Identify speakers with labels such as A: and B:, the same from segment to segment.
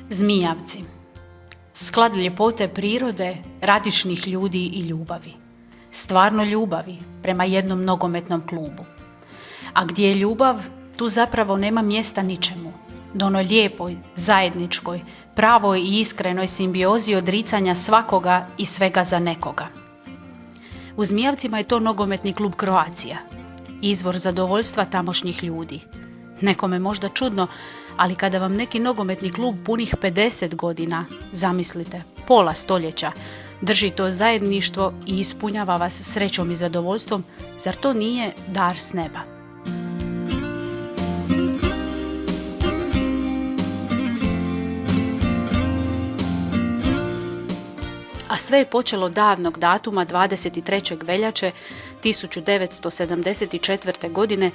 A: Zmijavci. Sklad ljepote prirode, radišnih ljudi i ljubavi. Stvarno ljubavi prema jednom nogometnom klubu. A gdje je ljubav, tu zapravo nema mjesta ničemu. Do onoj lijepoj, zajedničkoj, pravoj i iskrenoj simbiozi odricanja svakoga i svega za nekoga. U Zmijavcima je to nogometni klub Croatia, izvor zadovoljstva tamošnjih ljudi. Nekome možda čudno, ali kada vam neki nogometni klub punih 50 godina, zamislite, pola stoljeća, drži to zajedništvo i ispunjava vas srećom i zadovoljstvom, zar to nije dar s neba? A sve je počelo davnog datuma 23. veljače 1974. godine,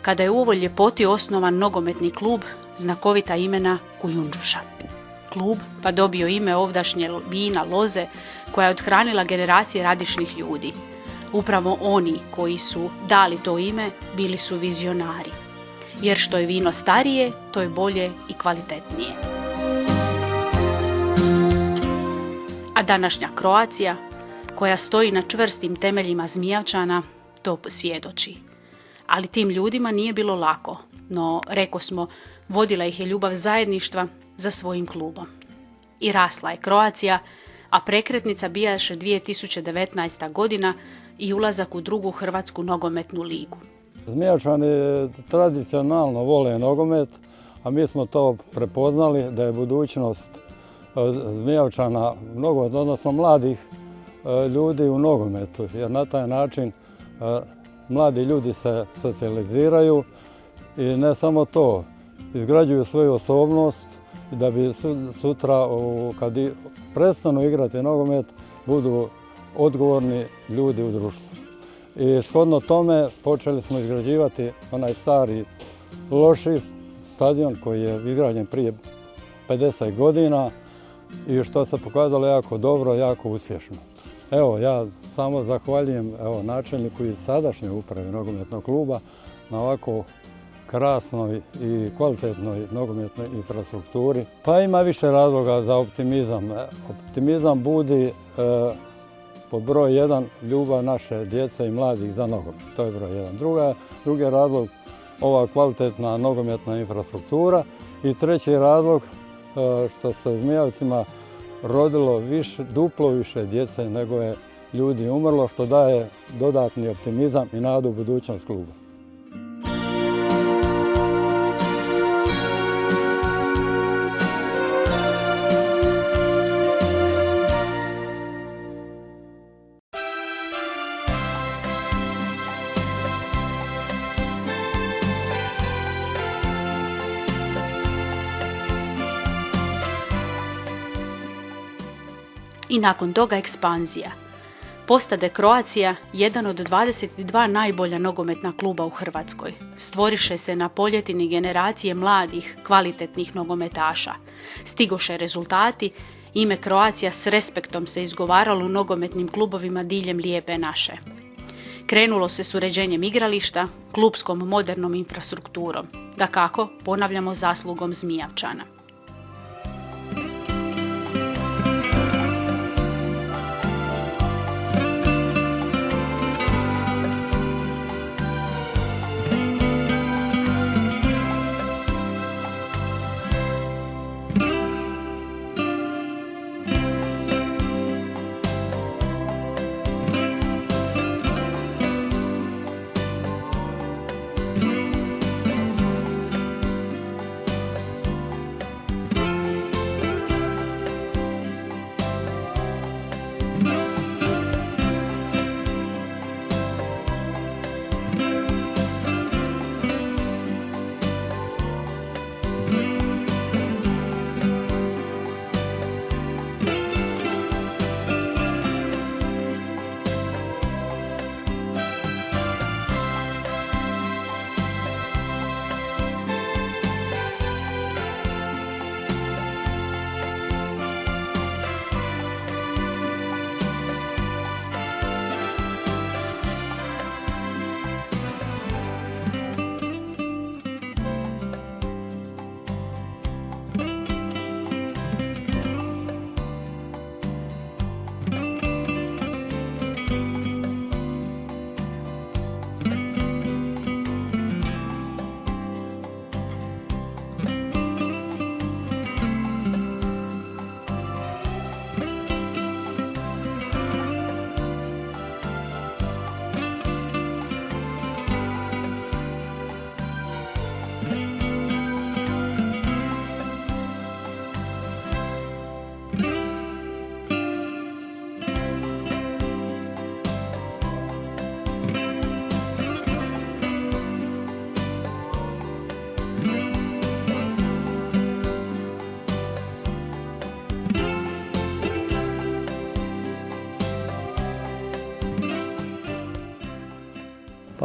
A: kada je u ovoj ljepoti osnovan nogometni klub znakovita imena Kujundžuša. Klub pa dobio ime ovdašnje vina loze koja je othranila generacije radišnih ljudi. Upravo oni koji su dali to ime bili su vizionari. Jer što je vino starije, to je bolje i kvalitetnije. A današnja Croatia, koja stoji na čvrstim temeljima Zmijavčana, to svjedoči. Ali tim ljudima nije bilo lako, no, rekosmo, vodila ih je ljubav zajedništva za svojim klubom. I rasla je Croatia, a prekretnica bijaše 2019. godina i ulazak u drugu Hrvatsku nogometnu ligu.
B: Zmijavčani tradicionalno vole nogomet, a mi smo to prepoznali da je budućnost Zmijavčana, odnosno mladih ljudi u nogometu, jer na taj način mladi ljudi se socijaliziraju i ne samo to, izgrađuju svoju osobnost da bi sutra, kad prestanu igrati nogomet, budu odgovorni ljudi u društvu. I shodno tome počeli smo izgrađivati onaj stari loši stadion koji je izgrađen prije 50 godina i što se pokazalo jako dobro, jako uspješno. Evo, ja samo zahvaljujem načelniku i sadašnjoj upravi nogometnog kluba na ovako krasnoj i kvalitetnoj nogometnoj infrastrukturi. Pa ima više razloga za optimizam. Optimizam budi pod broj 1 ljubav naše djece i mladih za nogomet. To je broj 1. Drugi razlog, ova kvalitetna nogometna infrastruktura. I treći razlog, što se u Zmijavcima rodilo duplo više djece nego je ljudi umrlo, što daje dodatni optimizam i nadu u budućnost kluba.
A: I nakon toga ekspanzija. Postade Croatia jedan od 22 najbolja nogometna kluba u Hrvatskoj. Stvoriše se na poljetini generacije mladih, kvalitetnih nogometaša. Stigoše rezultati, ime Croatia s respektom se izgovaralo u nogometnim klubovima diljem Lijepe naše. Krenulo se s uređenjem igrališta, klupskom modernom infrastrukturom. Dakako, ponavljamo zaslugom Zmijavčana.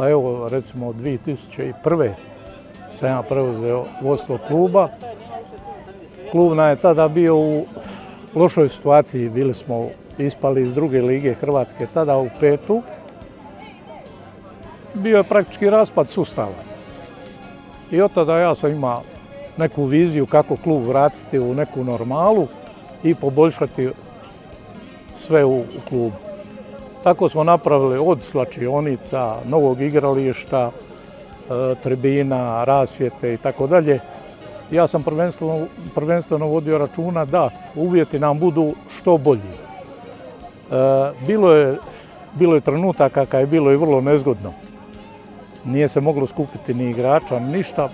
C: Pa evo, recimo 2001. sam ja preuzeo vodstvo kluba. Klub nam je tada bio u lošoj situaciji, bili smo ispali iz druge lige Hrvatske, tada u 5. Bio je praktički raspad sustava. I od tada ja sam imao neku viziju kako klub vratiti u neku normalu i poboljšati sve u klubu. Tako smo napravili od slačionica, novog igrališta, tribina, rasvjete i tako dalje. Ja sam prvenstveno vodio računa da uvjeti nam budu što bolji. Bilo je trenutaka kad je bilo i vrlo nezgodno. Nije se moglo skupiti ni igrača, ni ništa.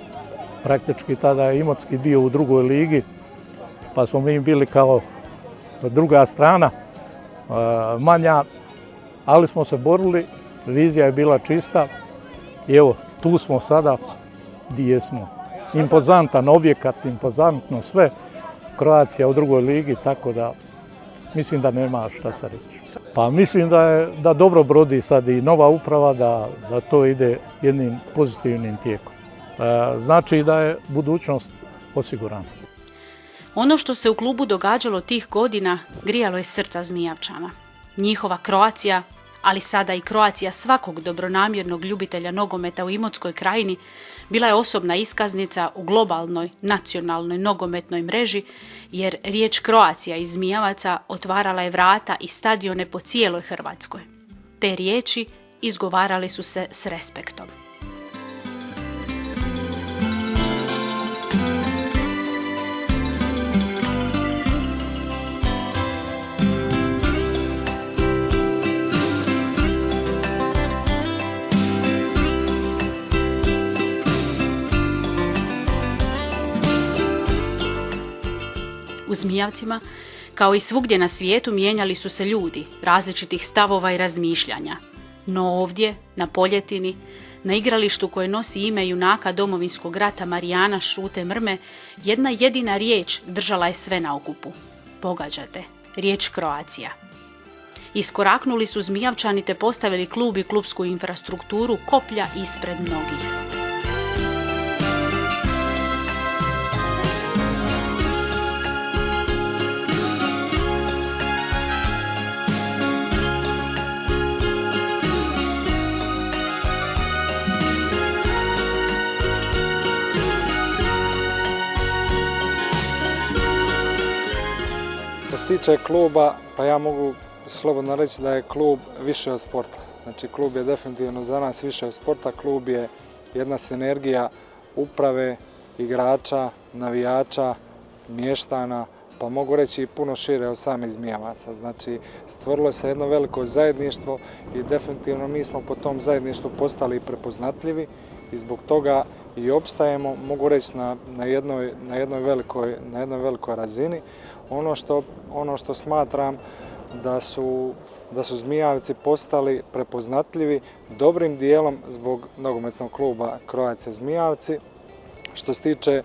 C: Praktički tada je Imotski bio u drugoj ligi, pa smo mi bili kao druga strana, manja, ali smo se borili, vizija je bila čista i evo, tu smo sada gdje jesmo. Impozantan objekat, impozantno sve, Croatia u drugoj ligi, tako da mislim da nema šta se reći. Pa mislim da dobro brodi sad i nova uprava, da to ide jednim pozitivnim tijekom. Znači da je budućnost osigurana.
A: Ono što se u klubu događalo tih godina grijalo je srca Zmijavčana. Njihova Croatia, ali sada i Croatia svakog dobronamjernog ljubitelja nogometa u Imotskoj krajini, bila je osobna iskaznica u globalnoj nacionalnoj nogometnoj mreži, jer riječ Croatia iz Zmijavaca otvarala je vrata i stadione po cijeloj Hrvatskoj. Te riječi izgovarali su se s respektom. U Zmijavcima, kao i svugdje na svijetu, mijenjali su se ljudi, različitih stavova i razmišljanja. No ovdje, na Poljetini, na igralištu koje nosi ime junaka Domovinskog rata Marijana Šute Mrme, jedna jedina riječ držala je sve na okupu. Pogađate, riječ Croatia. Iskoraknuli su Zmijavčani te postavili klub i klubsku infrastrukturu koplja ispred mnogih.
D: Što se tiče kluba, pa ja mogu slobodno reći da je klub više od sporta. Znači klub je definitivno za nas više od sporta, klub je jedna sinergija uprave, igrača, navijača, mještana, pa mogu reći i puno šire od samih Zmijavaca. Znači stvorilo se jedno veliko zajedništvo i definitivno mi smo po tom zajedništvu postali prepoznatljivi i zbog toga i opstajemo, mogu reći na jednoj velikoj razini. Ono što smatram da su Zmijavci postali prepoznatljivi dobrim dijelom zbog nogometnog kluba Croatia Zmijavci. Što se tiče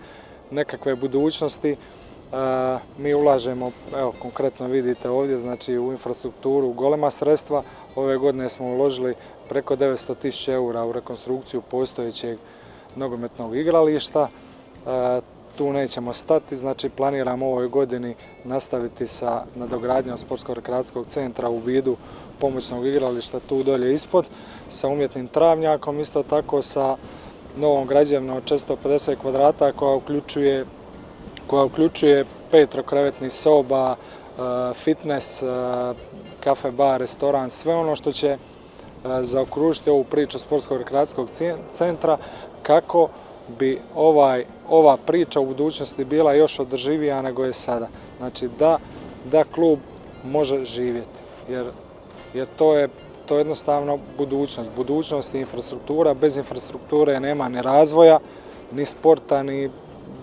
D: nekakve budućnosti, mi ulažemo, evo konkretno vidite ovdje, znači u infrastrukturu golema sredstva. Ove godine smo uložili preko 900.000 eura u rekonstrukciju postojećeg nogometnog igrališta. Tu nećemo stati, znači planiramo u ovoj godini nastaviti sa nadogradnjom sportsko-rekreacijskog centra u vidu pomoćnog igrališta tu dolje ispod, sa umjetnim travnjakom, isto tako sa novom građevinom od 450 kvadrata koja uključuje 5 trokrevetnih soba, fitness, kafe, bar, restoran, sve ono što će zaokružiti ovu priču sportsko-rekreacijskog centra kako bi ova priča u budućnosti bila još održivija nego je sada. Znači da klub može živjeti, jer to je jednostavno budućnost. Budućnost je infrastruktura, bez infrastrukture nema ni razvoja, ni sporta, ni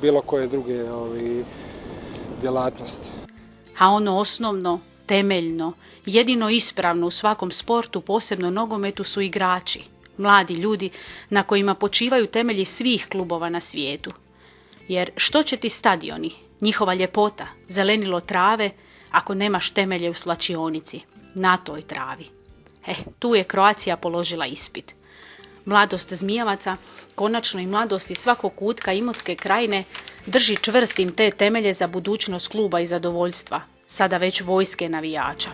D: bilo koje druge djelatnosti.
A: A ono osnovno, temeljno, jedino ispravno u svakom sportu, posebno nogometu, su igrači. Mladi ljudi na kojima počivaju temelji svih klubova na svijetu. Jer što će ti stadioni, njihova ljepota, zelenilo trave, ako nemaš temelje u slačionici, na toj travi? Tu je Croatia položila ispit. Mladost Zmijevaca, konačno i mladost iz svakog kutka Imotske krajine, drži čvrstim te temelje za budućnost kluba i zadovoljstva, sada već vojske navijača.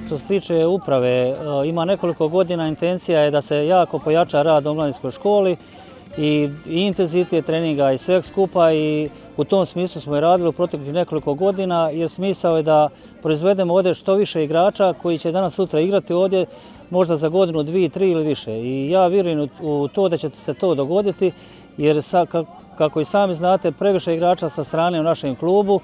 E: Što se tiče uprave, ima nekoliko godina, intencija je da se jako pojača rad u omladinskoj školi i intenzitet treninga i sveg skupa, i u tom smislu smo i radili u proteklih nekoliko godina, jer smisao je da proizvedemo ovdje što više igrača koji će danas sutra igrati ovdje, možda za godinu, 2, 3 ili više. I ja vjerujem u to da će se to dogoditi, jer kako i sami znate, previše igrača sa strane u našem klubu,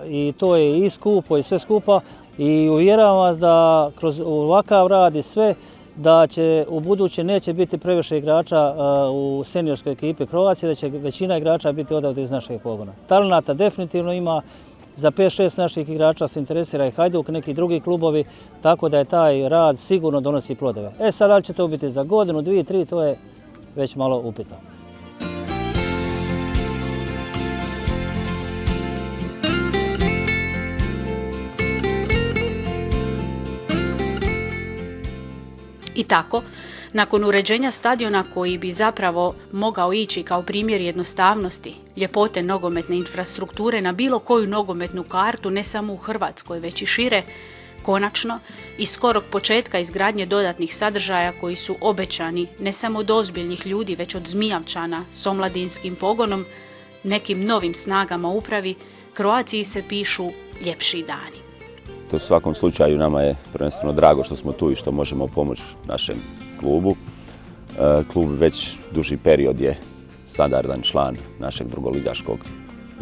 E: i to je i skupo i sve skupa. I uvjeravam vas da kroz ovakav rad i sve, da će u buduće neće biti previše igrača u seniorskoj ekipi Croacije, da će većina igrača biti odavde iz našeg pogona. Talenata definitivno ima, za 5-6 naših igrača se interesira i Hajduk, neki drugi klubovi, tako da je taj rad sigurno donosi plodove. Sad, da li će to biti za godinu, 2, 3, to je već malo upitno.
A: I tako, nakon uređenja stadiona koji bi zapravo mogao ići kao primjer jednostavnosti, ljepote nogometne infrastrukture na bilo koju nogometnu kartu, ne samo u Hrvatskoj, već i šire, konačno, iz skorog početka izgradnje dodatnih sadržaja koji su obećani ne samo od ozbiljnih ljudi, već od Zmijavčana s omladinskim pogonom, nekim novim snagama u upravi, Croaciji se pišu ljepši dani.
F: U svakom slučaju nama je prvenstveno drago što smo tu i što možemo pomoći našem klubu. Klub već duži period je standardan član našeg drugoligaškog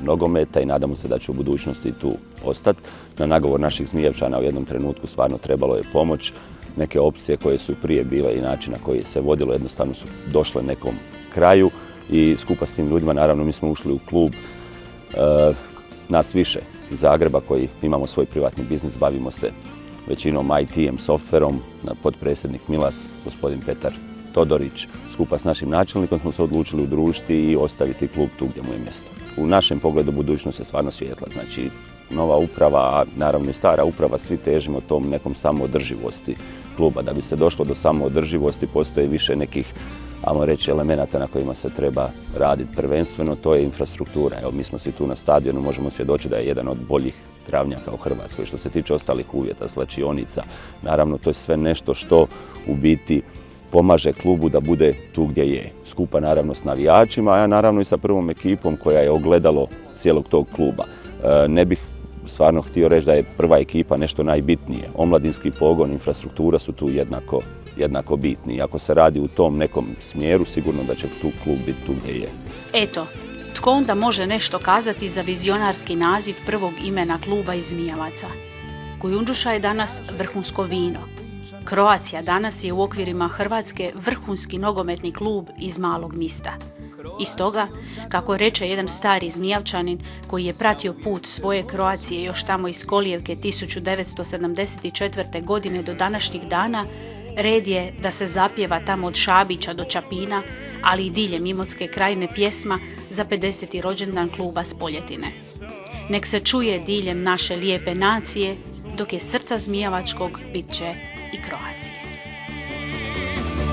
F: nogometa i nadamo se da će u budućnosti tu ostati. Na nagovor naših Zmijevčana u jednom trenutku stvarno trebalo je pomoć. Neke opcije koje su prije bile i način na koji se vodilo jednostavno su došle nekom kraju i skupa s tim ljudima naravno mi smo ušli u klub, nas više iz Zagreba koji imamo svoj privatni biznis, bavimo se većinom IT-em, softverom, potpredsjednik Milas, gospodin Petar Todorić, skupa s našim načelnikom smo se odlučili udružiti i ostaviti klub tu gdje mu je mjesto. U našem pogledu budućnost je stvarno svijetla, znači nova uprava, a naravno i stara uprava, svi težimo tom nekom samoodrživosti kluba. Da bi se došlo do samoodrživosti postoji više nekih, ajmo reći, elemenata na kojima se treba raditi. Prvenstveno to je infrastruktura. Evo, mi smo svi tu na stadionu, možemo svjedočiti da je jedan od boljih travnjaka u Hrvatskoj. Što se tiče ostalih uvjeta, slačionica, naravno to je sve nešto što u biti pomaže klubu da bude tu gdje je. Skupa naravno s navijačima, a naravno i sa prvom ekipom koja je ogledalo cijelog tog kluba. Ne bih stvarno htio reći da je prva ekipa nešto najbitnije. Omladinski pogon, infrastruktura su tu jednako bitni. I ako se radi u tom nekom smjeru, sigurno da će tu klub biti tu gdje je.
A: Eto, tko onda može nešto kazati za vizionarski naziv prvog imena kluba iz Zmijevaca? Kujundžuša je danas vrhunsko vino. Croacija danas je u okvirima Hrvatske vrhunski nogometni klub iz malog mista. I stoga, kako reče jedan stari Zmijavčanin koji je pratio put svoje Croacije još tamo iz kolijevke 1974. godine do današnjih dana, red je da se zapjeva tamo od Šabića do Čapina, ali i diljem Imotske krajine pjesma za 50. rođendan kluba Spoljetine. Nek se čuje diljem naše lijepe nacije, dok je srca Zmijevačkog bit će i Croacije.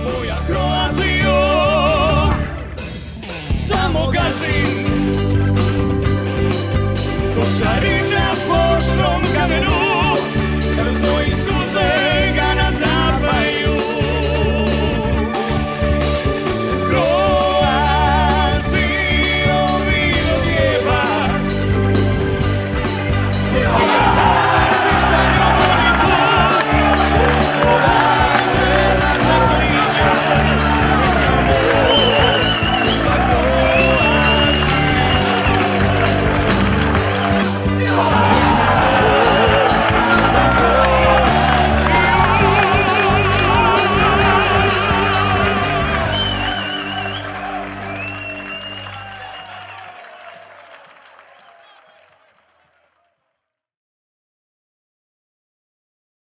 G: Moja Croacijo, samo gazi, košarika.